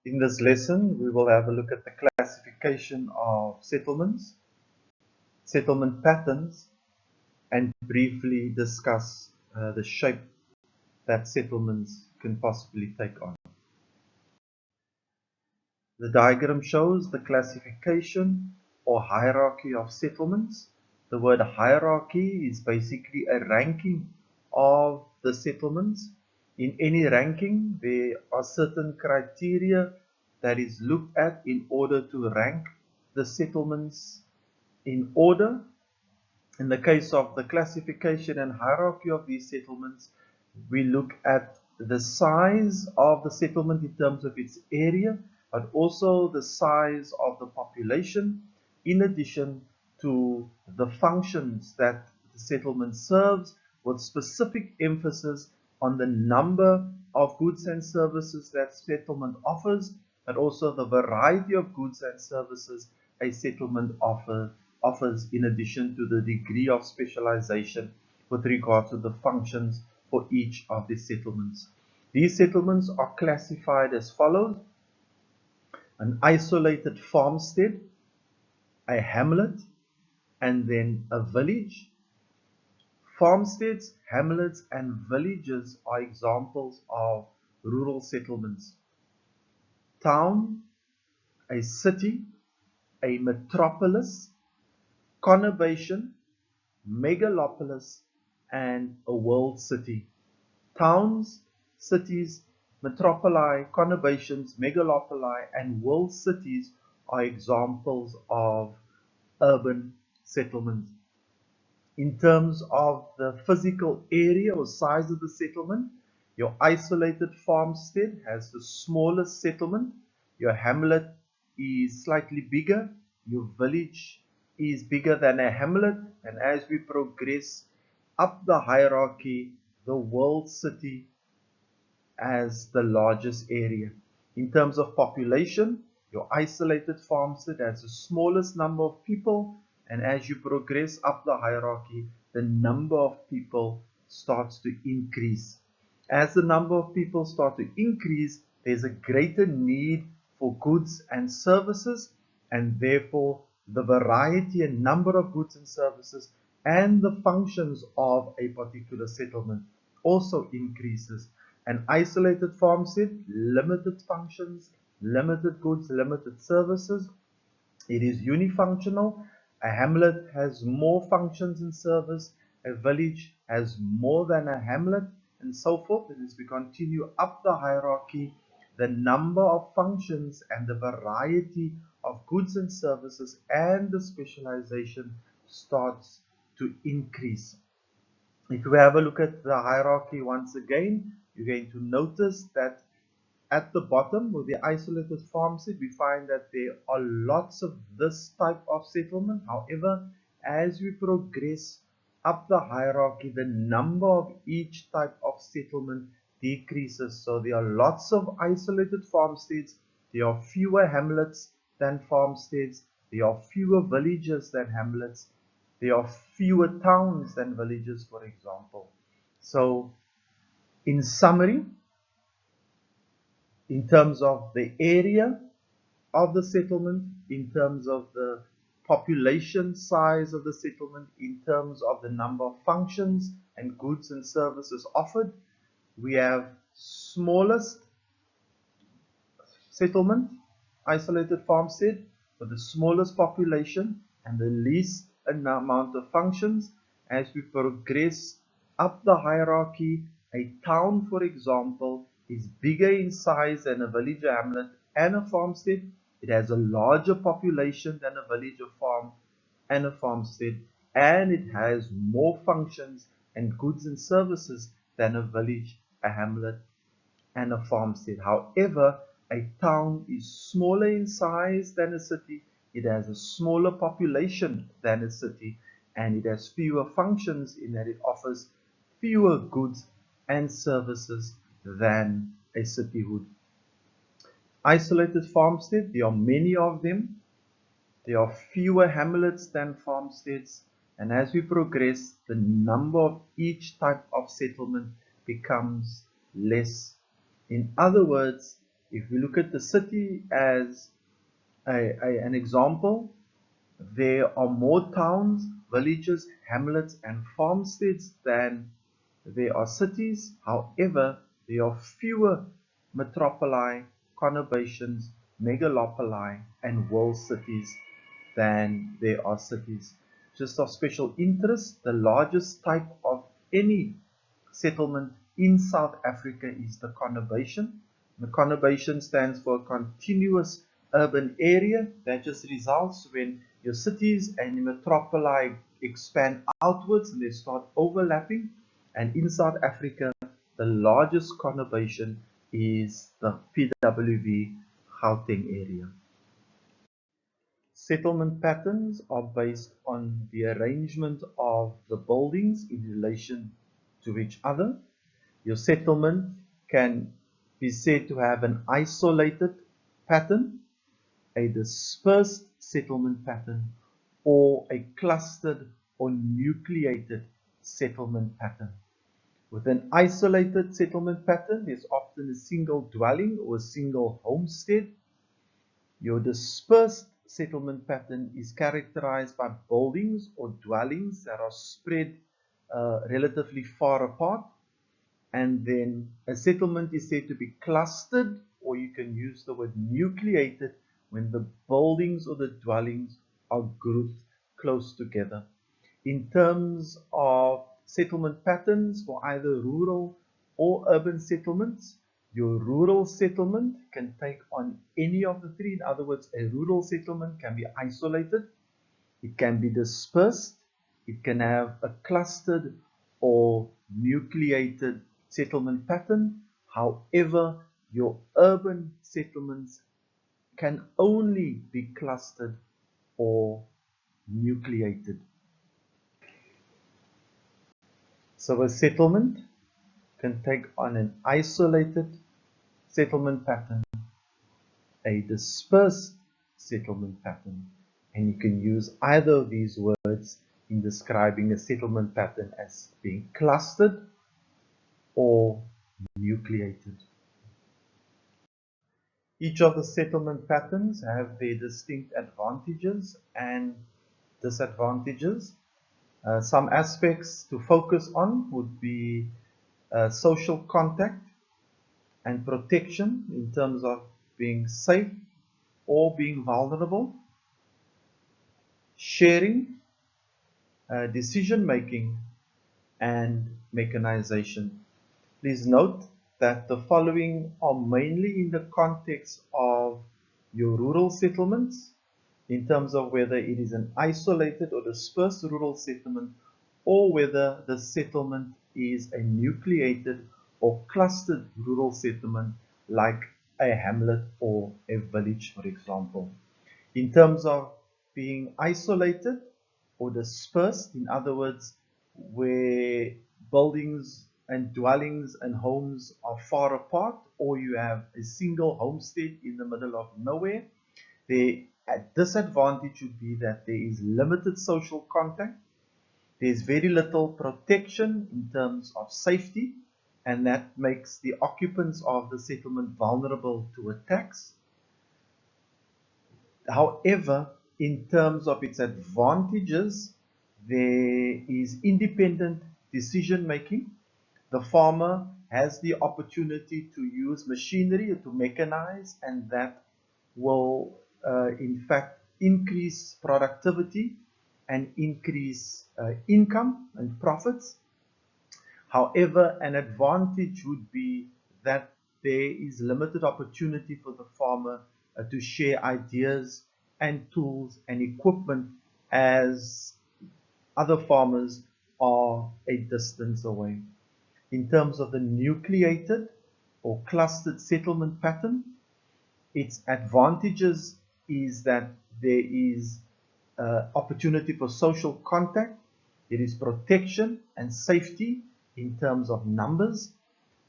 In this lesson, we will have a look at the classification of settlements, settlement patterns, and briefly discuss the shape that settlements can possibly take on. The diagram shows the classification or hierarchy of settlements. The word hierarchy is basically a ranking of the settlements. In any ranking, there are certain criteria that is looked at in order to rank the settlements in order. In the case of the classification and hierarchy of these settlements, we look at the size of the settlement in terms of its area, but also the size of the population, in addition to the functions that the settlement serves, with specific emphasis on the number of goods and services that settlement offers, but also the variety of goods and services a settlement offers, in addition to the degree of specialization with regard to the functions for each of the settlements. These settlements are classified as follows: an isolated farmstead, a hamlet, and then a village. Farmsteads, hamlets, and villages are examples of rural settlements. Town, a city, a metropolis, conurbation, megalopolis, and a world city. Towns, cities, metropoli, conurbations, megalopoli, and world cities are examples of urban settlements. In terms of the physical area or size of the settlement, your isolated farmstead has the smallest settlement, your hamlet is slightly bigger, your village is bigger than a hamlet, and as we progress up the hierarchy, the world city as the largest area. In terms of population, your isolated farmstead has the smallest number of people, and as you progress up the hierarchy, the number of people starts to increase. As the number of people start to increase, there's a greater need for goods and services, and therefore the variety and number of goods and services and the functions of a particular settlement also increases. An isolated farmstead, limited functions, limited goods, limited services. It is unifunctional. A hamlet has more functions and service. A village has more than a hamlet, and so forth. And as we continue up the hierarchy, the number of functions and the variety of goods and services and the specialization starts to increase. If we have a look at the hierarchy once again, you're going to notice that at the bottom with the isolated farmstead, we find that there are lots of this type of settlement. However, as we progress up the hierarchy, the number of each type of settlement decreases. So there are lots of isolated farmsteads, there are fewer hamlets than farmsteads, there are fewer villages than hamlets, there are fewer towns than villages, for example. So, in summary, in terms of the area of the settlement, in terms of the population size of the settlement, in terms of the number of functions and goods and services offered, we have smallest settlement, isolated farmstead, with the smallest population and the least amount of functions. As we progress up the hierarchy, a town, for example, is bigger in size than a village or hamlet and a farmstead. It has a larger population than a village or farm and a farmstead, and it has more functions and goods and services than a village, a hamlet, and a farmstead. However, a town is smaller in size than a city, it has a smaller population than a city, and it has fewer functions in that it offers fewer goods and services than a city would. Isolated farmstead, there are many of them. There are fewer hamlets than farmsteads, and as we progress, the number of each type of settlement becomes less. In other words, If we look at the city as an example, there are more towns, villages, hamlets, and farmsteads than there are cities. However, there are fewer metropoli, conurbations, megalopoli, and world cities than there are cities. Just of special interest, the largest type of any settlement in South Africa is the conurbation. The conurbation stands for a continuous urban area that just results when your cities and your metropoli expand outwards and they start overlapping. And in South Africa, the largest conurbation is the PWV Gauteng area. Settlement patterns are based on the arrangement of the buildings in relation to each other. Your settlement can be said to have an isolated pattern, a dispersed settlement pattern, or a clustered or nucleated settlement pattern. With an isolated settlement pattern, there's often a single dwelling or a single homestead. Your dispersed settlement pattern is characterized by buildings or dwellings that are spread relatively far apart. And then a settlement is said to be clustered, or you can use the word nucleated when the buildings or the dwellings are grouped close together. In terms of settlement patterns for either rural or urban settlements, your rural settlement can take on any of the three. In other words, a rural settlement can be isolated, it can be dispersed, it can have a clustered or nucleated settlement pattern. However, your urban settlements can only be clustered or nucleated. So a settlement can take on an isolated settlement pattern, a dispersed settlement pattern, and you can use either of these words in describing a settlement pattern as being clustered or nucleated. Each of the settlement patterns have their distinct advantages and disadvantages. Some aspects to focus on would be social contact and protection in terms of being safe or being vulnerable, sharing, decision making, and mechanization. Please note that the following are mainly in the context of your rural settlements, in terms of whether it is an isolated or dispersed rural settlement, or whether the settlement is a nucleated or clustered rural settlement like a hamlet or a village, for example. In terms of being isolated or dispersed, in other words, where buildings and dwellings and homes are far apart, or you have a single homestead in the middle of nowhere, the disadvantage would be that there is limited social contact, there's very little protection in terms of safety, and that makes the occupants of the settlement vulnerable to attacks. However, in terms of its advantages, there is independent decision making. The farmer has the opportunity to use machinery to mechanize, and that will in fact increase productivity and increase income and profits. However, an advantage would be that there is limited opportunity for the farmer to share ideas and tools and equipment, as other farmers are a distance away. In terms of the nucleated or clustered settlement pattern, its advantages is that there is opportunity for social contact, there is protection and safety in terms of numbers.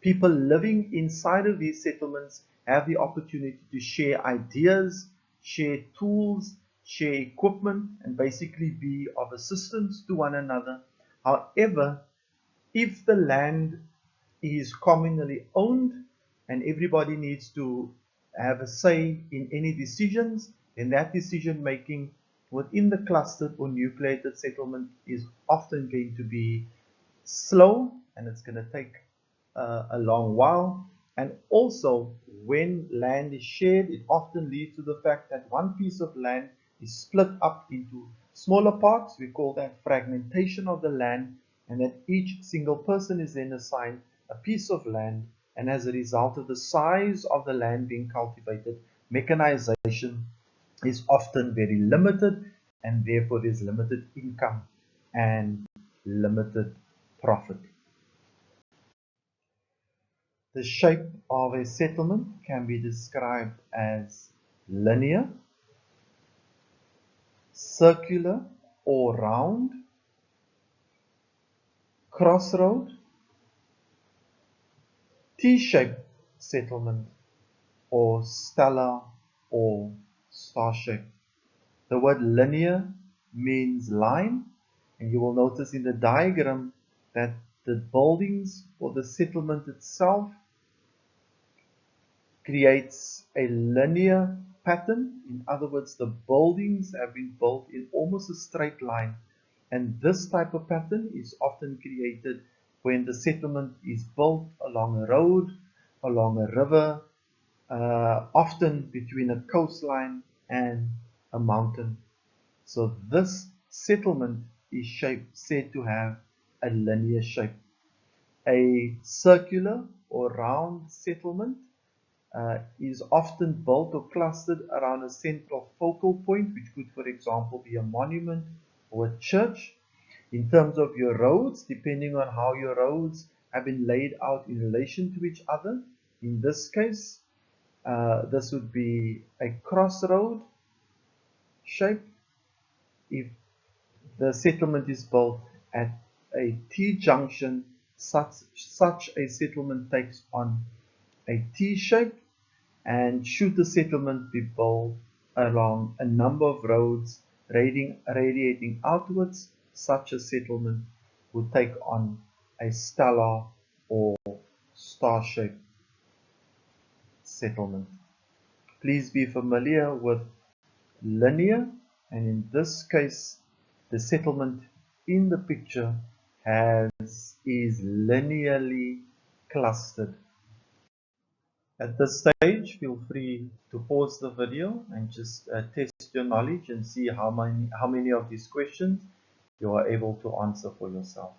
People living inside of these settlements have the opportunity to share ideas, share tools, share equipment, and basically be of assistance to one another. However, if the land is communally owned and everybody needs to have a say in any decisions, then that decision making within the clustered or nucleated settlement is often going to be slow, and it's going to take a long while. And also, when land is shared, it often leads to the fact that one piece of land is split up into smaller parts. We call that fragmentation of the land, and that each single person is then assigned a piece of land, and as a result of the size of the land being cultivated, mechanization is often very limited, and therefore there's limited income and limited profit. The shape of a settlement can be described as linear, circular or round, crossroad, T-shaped settlement, or stellar or star-shaped. The word linear means line, and you will notice in the diagram that the buildings or the settlement itself creates a linear pattern. In other words, the buildings have been built in almost a straight line, and this type of pattern is often created when the settlement is built along a road, along a river, often between a coastline and a mountain. So this settlement is said to have a linear shape. A circular or round settlement is often built or clustered around a central focal point, which could, for example, be a monument or a church. In terms of your roads, depending on how your roads have been laid out in relation to each other, in this case, this would be a crossroad shape. If the settlement is built at a T-junction, such a settlement takes on a T-shape. And should the settlement be built along a number of roads radiating outwards, such a settlement would take on a stellar or star-shaped settlement. Please be familiar with linear, and in this case, the settlement in the picture is linearly clustered. At this stage, feel free to pause the video and just test your knowledge and see how many of these questions you are able to answer for yourself.